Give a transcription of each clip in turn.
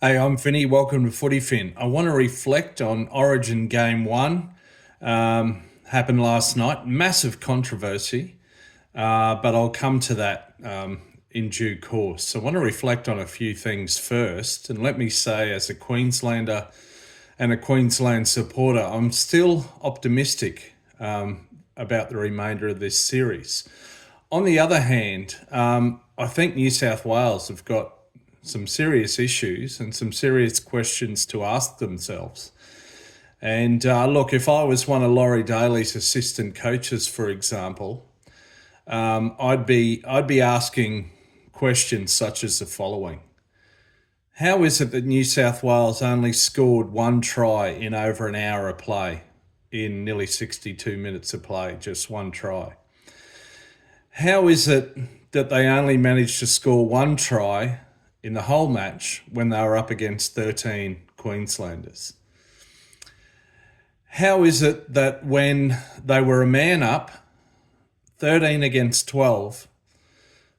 Hey, I'm Finny. Welcome to Footy Fin. I want to reflect on Origin Game 1. Happened last night. Massive controversy, but I'll come to that in due course. So I want to reflect on a few things first. And let me say, as a Queenslander and a Queensland supporter, I'm still optimistic about the remainder of this series. On the other hand, I think New South Wales have got some serious issues and some serious questions to ask themselves. And look, if I was one of Laurie Daly's assistant coaches, for example, I'd be asking questions such as the following: how is it that New South Wales only scored one try in over an hour of play, in nearly 62 minutes of play, just one try? How is it that they only managed to score one try in the whole match when they were up against 13 Queenslanders? How is it that when they were a man up, 13 against 12,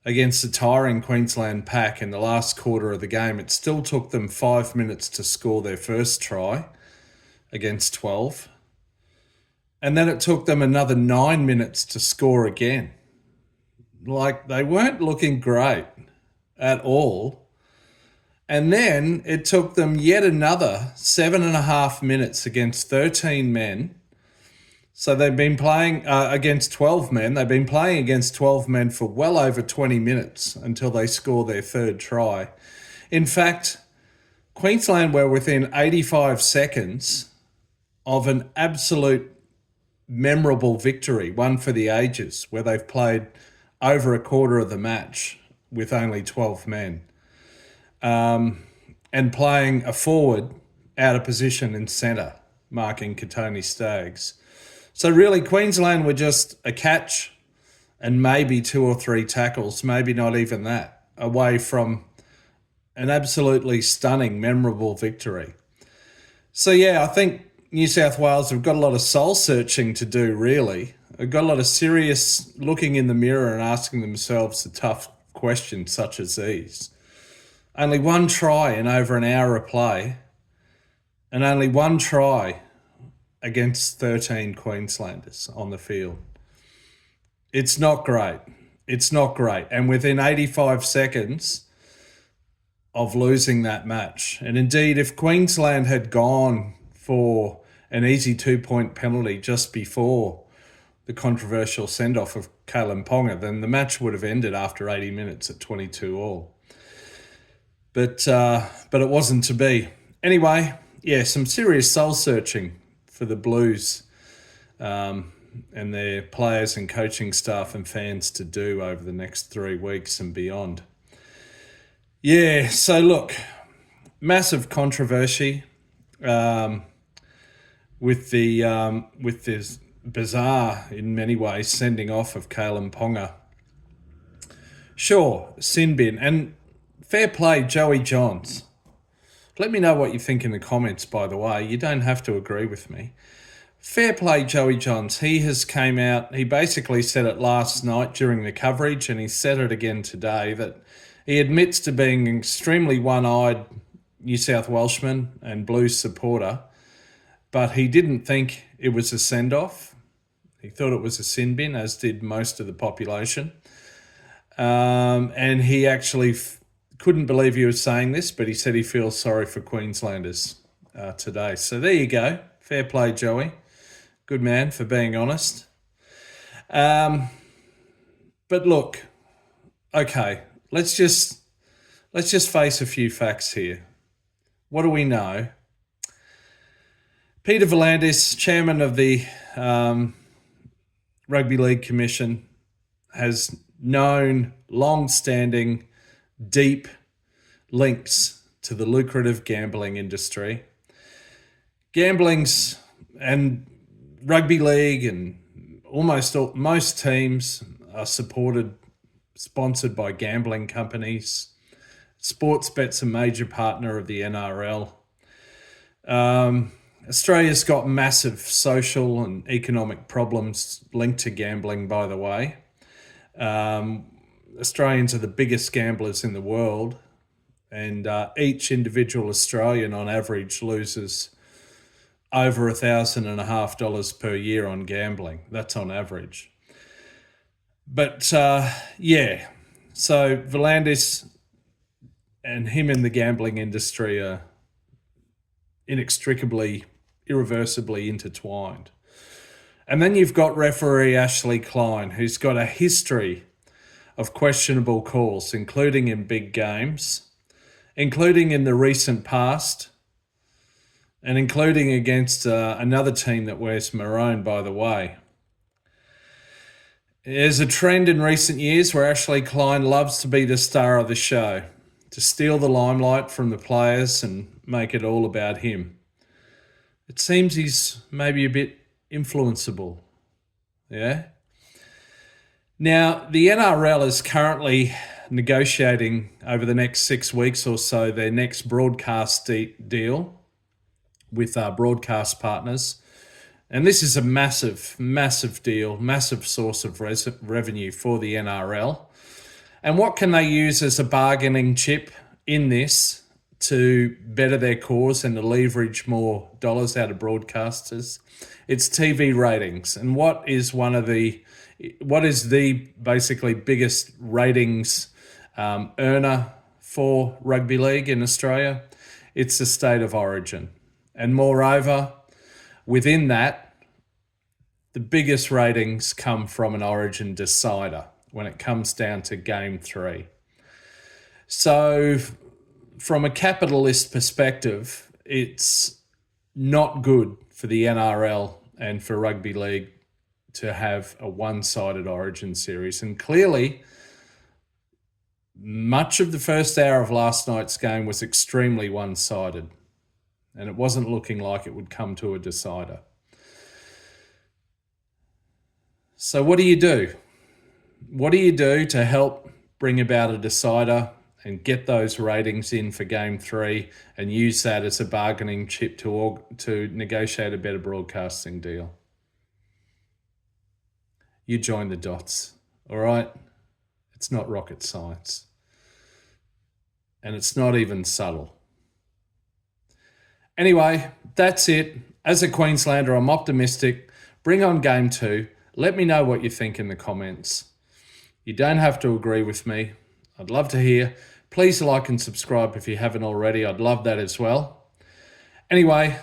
against the tiring Queensland pack in the last quarter of the game, it still took them 5 minutes to score their first try against 12, and then it took them another 9 minutes to score again? Like, they weren't looking great at all. And then it took them yet another 7.5 minutes against 13 men. So they've been playing against 12 men. They've been playing against 12 men for well over 20 minutes until they score their third try. In fact, Queensland were within 85 seconds of an absolute memorable victory, one for the ages, where they've played over a quarter of the match with only 12 men. And playing a forward out of position in centre, marking Katoni Staggs. So really, Queensland were just a catch and maybe 2 or 3 tackles, maybe not even that, away from an absolutely stunning, memorable victory. So yeah, I think New South Wales have got a lot of soul searching to do, really. They've got a lot of serious looking in the mirror and asking themselves the tough questions such as these. Only one try in over an hour of play, and only one try against 13 Queenslanders on the field. It's not great. It's not great. And within 85 seconds of losing that match. And indeed, if Queensland had gone for an easy 2-point penalty just before the controversial send-off of Ponga, then the match would have ended after 80 minutes at 22-all. But it wasn't to be. Anyway, yeah, some serious soul searching for the Blues and their players and coaching staff and fans to do over the next 3 weeks and beyond. Yeah, so look, massive controversy with this bizarre, in many ways, sending off of Ponga. Sure, sin bin, and fair play, Joey Johns. Let me know what you think in the comments, by the way. You don't have to agree with me. Fair play, Joey Johns. He has came out, he basically said it last night during the coverage, and he said it again today, that he admits to being an extremely one-eyed New South Welshman and Blues supporter, but he didn't think it was a send-off. He thought it was a sin bin, as did most of the population. And he actually couldn't believe he was saying this, but he said he feels sorry for Queenslanders today. So there you go. Fair play, Joey. Good man for being honest. But look, okay, let's just face a few facts here. What do we know? Peter V'landys, chairman of the Rugby League Commission, has known long-standing, deep links to the lucrative gambling industry. Gambling's and rugby league and most teams are sponsored by gambling companies. Sportsbet's a major partner of the NRL. Australia's got massive social and economic problems linked to gambling, by the way. Australians are the biggest gamblers in the world, And each individual Australian on average loses over $1,500 per year on gambling. That's on average. But yeah, so Volandis and him in the gambling industry are inextricably, irreversibly intertwined. And then you've got referee Ashley Klein, who's got a history of questionable calls, including in big games, including in the recent past, and including against another team that wears maroon, by the way. There's a trend in recent years where Ashley Klein loves to be the star of the show, to steal the limelight from the players and make it all about him. It seems he's maybe a bit influenceable. Yeah? Now, the NRL is currently negotiating over the next 6 weeks or so their next broadcast deal with our broadcast partners. And this is a massive, massive deal, massive source of revenue for the NRL. And what can they use as a bargaining chip in this to better their cause and to leverage more dollars out of broadcasters? It's TV ratings. And what is the basically biggest ratings earner for rugby league in Australia? It's the state of origin. And moreover, within that, the biggest ratings come from an origin decider when it comes down to game 3. So from a capitalist perspective, it's not good for the NRL and for rugby league to have a one-sided origin series. And clearly, much of the first hour of last night's game was extremely one-sided. And it wasn't looking like it would come to a decider. So what do you do? What do you do to help bring about a decider and get those ratings in for game 3 and use that as a bargaining chip to negotiate a better broadcasting deal? You join the dots, all right? It's not rocket science. And it's not even subtle. Anyway, that's it. As a Queenslander, I'm optimistic. Bring on game 2. Let me know what you think in the comments. You don't have to agree with me. I'd love to hear. Please like and subscribe if you haven't already. I'd love that as well. Anyway,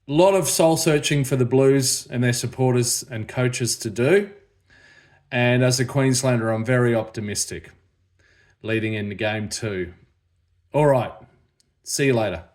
a lot of soul searching for the Blues and their supporters and coaches to do. And as a Queenslander, I'm very optimistic leading into game 2. All right. See you later.